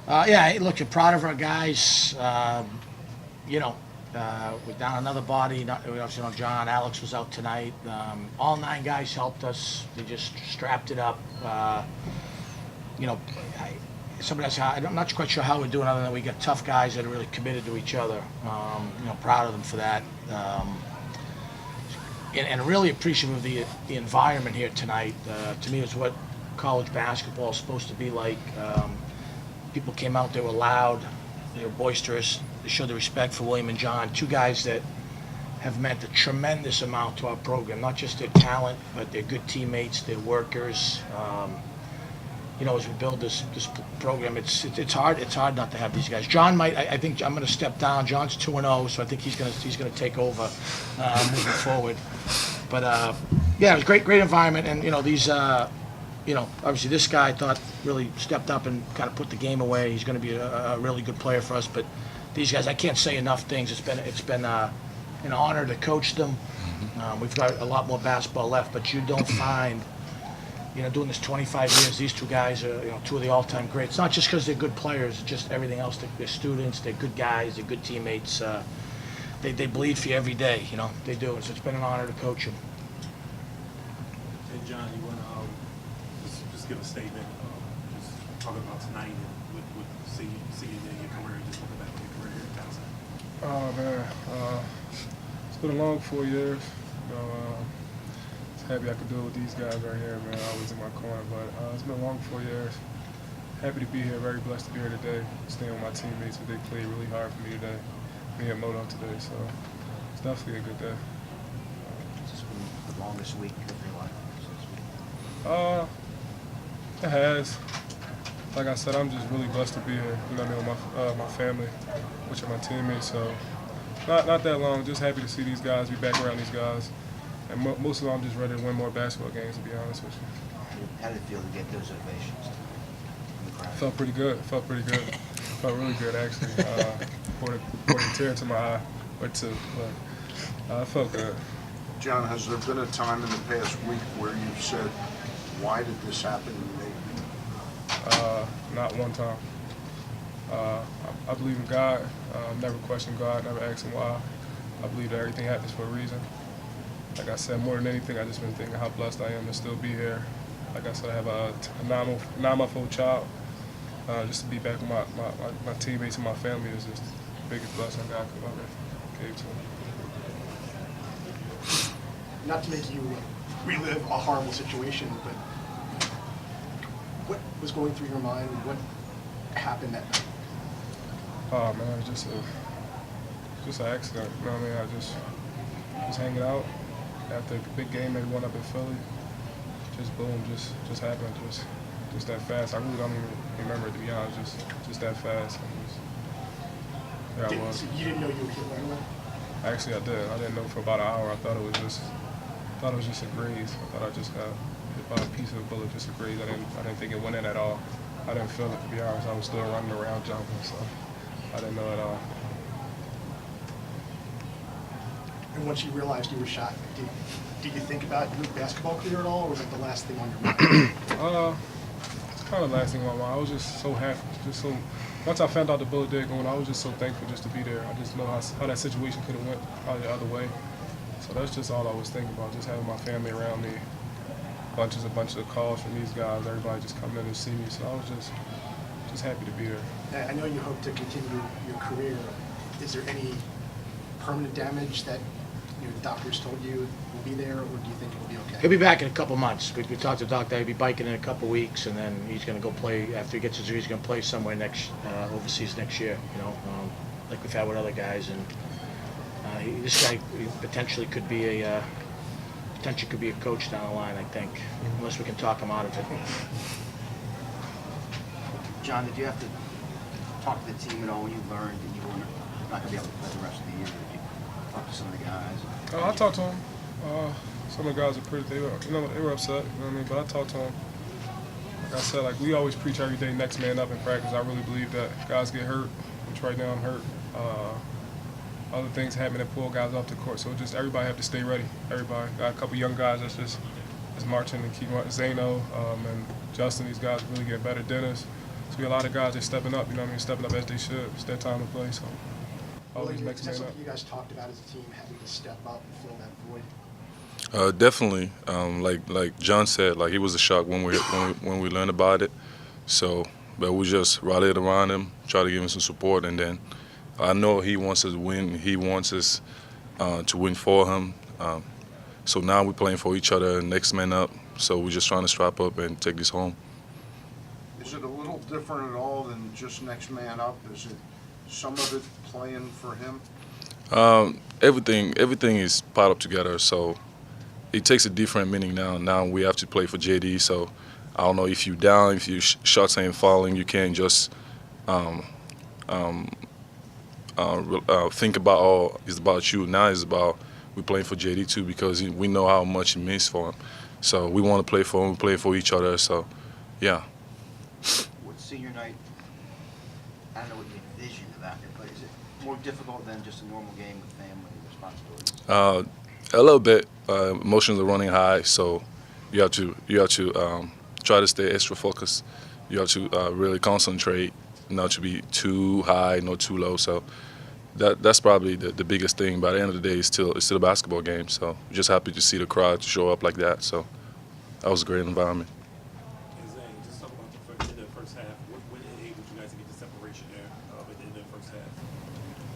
Yeah, hey, look, you're proud of our guys. You know, we're down another body. We obviously know John, Alex was out tonight. All nine guys helped us. They just strapped it up. You know, I, somebody else, I'm not quite sure how we're doing other than we got tough guys that are really committed to each other. You know, proud of them for that. And really appreciative of the environment here tonight. To me, it's what college basketball is supposed to be like. People came out, they were loud, they were boisterous, they showed the respect for William and John, two guys that have meant a tremendous amount to our program, not just their talent, but they're good teammates, they're workers. You know, as we build this program, it's hard not to have these guys. John might, I think I'm going to step down. John's 2-0, so I think he's going to take over moving forward. But yeah, it was great environment, and you know these. You know, obviously this guy I thought really stepped up and kind of put the game away. He's going to be a really good player for us. But these guys, I can't say enough things. It's been an honor to coach them. We've got a lot more basketball left, but you don't find, you know, doing this 25 years, these two guys are, you know, two of the all-time greats. Not just because they're good players, it's just everything else. They're students, they're good guys, they're good teammates. They bleed for you every day, you know, they do. So it's been an honor to coach them. Hey, John, you want to just give a statement, just talking about tonight and with see you in your career, just looking back on your career here at Towson. Oh man, it's been a long 4 years. You know, happy I could do it with these guys right here, man. Always in my corner, but it's been a long 4 years. Happy to be here. Very blessed to be here today. Staying with my teammates, but they played really hard for me today. Me and Moto today, so it's definitely a good day. This has been the longest week of your life since It has. Like I said, I'm just really blessed to be here. You know what I mean, with my family, which are my teammates. So not that long. Just happy to see these guys, be back around these guys, and most of all, I'm just ready to win more basketball games. To be honest with you. How did it feel to get those ovations from the crowd? Felt pretty good. Felt really good actually. Poured a tear to my eye or two, but it felt good. John, has there been a time in the past week where you've said, why did this happen to me? Not one time. I believe in God. Never questioned God, never asked him why. I believe that everything happens for a reason. Like I said, more than anything, I just been thinking how blessed I am to still be here. Like I said, I have a 9-month-old child. Just to be back with my teammates and my family is just the biggest blessing God could ever gave to me. Not to make you relive a horrible situation, but what was going through your mind? What happened that night? Oh man, it was just an accident. You know what I mean? I just hanging out after a big game they won up in Philly. Just boom, just happened, just that fast. I really don't even remember it, to be honest. Just that fast. There I was. So you didn't know you were hit right away? Actually, I did. I didn't know for about an hour. I thought it was just a graze. I thought I just got hit by a piece of a bullet, just a graze. I didn't think it went in at all. I didn't feel it, to be honest. I was still running around jumping, so I didn't know at all. And once you realized you were shot, did you think about your basketball career at all, or was it the last thing on your mind? It's kind of the last thing on my mind. I was just so happy. Once I found out the bullet did go in, I was just so thankful just to be there. I just know how that situation could have went probably the other way. So that's just all I was thinking about, just having my family around me. A bunch of calls from these guys, everybody just coming in to see me. So I was just happy to be there. I know you hope to continue your career. Is there any permanent damage that your doctors told you will be there, or do you think it will be okay? He'll be back in a couple months. We talked to the doctor. He'll be biking in a couple weeks, and then he's going to go play. After he gets his, he's going to play somewhere overseas next year. You know, like we've had with other guys. And this guy potentially could be a coach down the line. I think, unless we can talk him out of it. John, did you have to talk to the team at all when you learned that you were not going to be able to play the rest of the year? Did you talk to some of the guys? I talked to them. Some of the guys are they were upset, you know what I mean? But I talked to them. Like I said, like we always preach every day, next man up in practice. I really believe that guys get hurt, which right now I'm hurt. Other things happen that pull guys off the court, so just everybody have to stay ready. Everybody got a couple young guys that's just marching and keep Zane and Justin. These guys really get better. Dennis. So we got a lot of guys that's stepping up, you know what I mean, stepping up as they should. It's their time to play, so always Is next that man up. something you guys talked about as a team, having to step up and fill that void? Definitely. Like John said, like, it was a shock when we learned about it. So, but we just rallied around him, try to give him some support, and then I know he wants us to win. He wants us to win for him. So now we're playing for each other, next man up. So we're just trying to strap up and take this home. Is it a little different at all than just next man up? Is it some of it playing for him? Everything is piled up together. So it takes a different meaning now. Now we have to play for JD. So I don't know, if you're down, if your shots ain't falling, you can't just think about, oh, it's about you. Now it's about we're playing for JD too, because we know how much it means for him. So we want to play for him, we play for each other. So, yeah. With senior night, I don't know what you envision about it, but is it more difficult than just a normal game with family responsibilities? A little bit. Emotions are running high, so you have to try to stay extra focused. You have to really concentrate, not to be too high, not too low. So that's probably the biggest thing. By the end of the day, it's still a basketball game. So just happy to see the crowd show up like that. So that was a great environment. And Zane, just talk about the end of the first half. What enabled you guys to get the separation there at the end of the first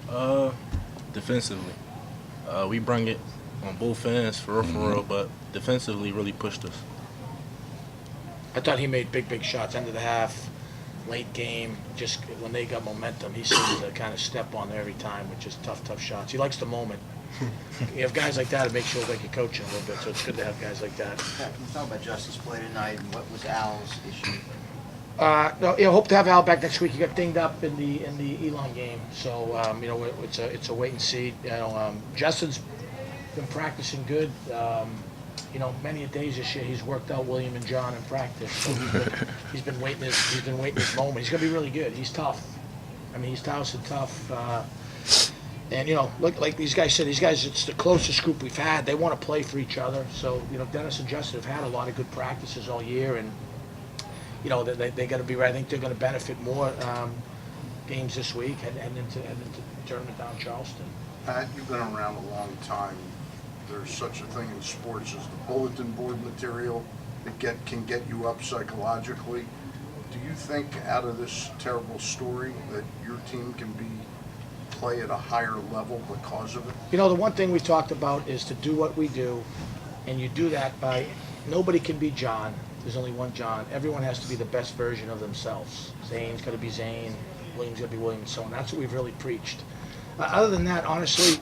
half? Defensively. We bring it on both ends, for real, but defensively really pushed us. I thought he made big shots, end of the half, late game. Just when they got momentum, he seems to kind of step on there every time, which is tough shots. He likes the moment. You have guys like that, it makes you look like you're coaching a little bit, so it's good to have guys like that. Pat, can you talk about Justice play tonight and what was Al's issue? No, hope to have Al back next week. He got dinged up in the Elon game, so it's a wait and see. Justin's been practicing good. Many a days this year he's worked out William and John in practice. So he's been waiting his moment. He's gonna be really good. He's tough. I mean, he's Towson tough. And look, like these guys said, it's the closest group we've had. They want to play for each other. So Dennis and Justin have had a lot of good practices all year, and they got to be right. I think they're going to benefit more games this week and into the tournament down in Charleston. Pat, you've been around a long time. There's such a thing in sports as the bulletin board material that can get you up psychologically. Do you think out of this terrible story that your team can play at a higher level because of it? The one thing we talked about is to do what we do, and you do that by nobody can be John. There's only one John. Everyone has to be the best version of themselves. Zane's got to be Zane, William's got to be William, and so on. That's what we've really preached. Other than that, honestly,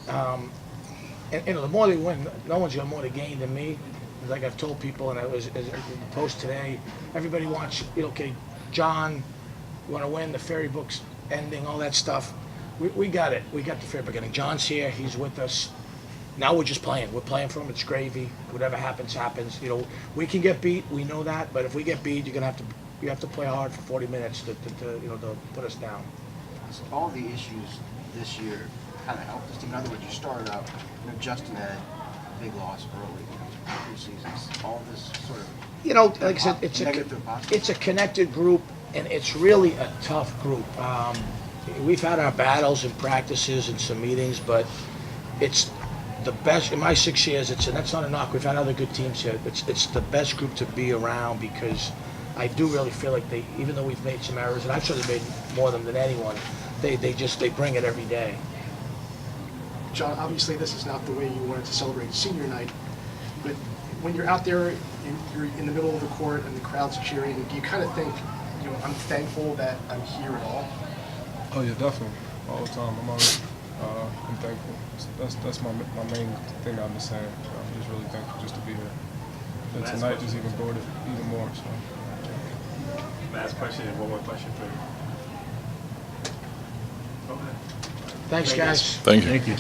the more they win, no one's got more to gain than me. Like I've told people, and I was in the post today, everybody wants, okay, John, you want to win, the fairy book's ending, all that stuff. We got it. We got the fair beginning. John's here. He's with us. Now we're just playing. We're playing for him. It's gravy. Whatever happens, happens. We can get beat. We know that. But if we get beat, you have to play hard for 40 minutes to put us down. So all the issues this year kind of helped us. In other words, you started out. Justin had a big loss early, 3 seasons. All this sort of. Like I said, it's a connected group, and it's really a tough group. We've had our battles and practices and some meetings, but it's the best in my 6 years. That's not a knock. We've had other good teams here. It's the best group to be around, because I do really feel like even though we've made some errors, and I've certainly made more of them than anyone, they bring it every day. John, obviously this is not the way you wanted to celebrate senior night, but when you're out there, you're in the middle of the court and the crowd's cheering, do you kind of think, I'm thankful that I'm here at all? Oh yeah, definitely. All the time. I'm always I'm thankful. That's my main thing I've been saying. I'm just really thankful just to be here. And tonight just even brought it even more. So. Last question and one more question for you. Go ahead. Thanks, guys. Thank you. Thank you.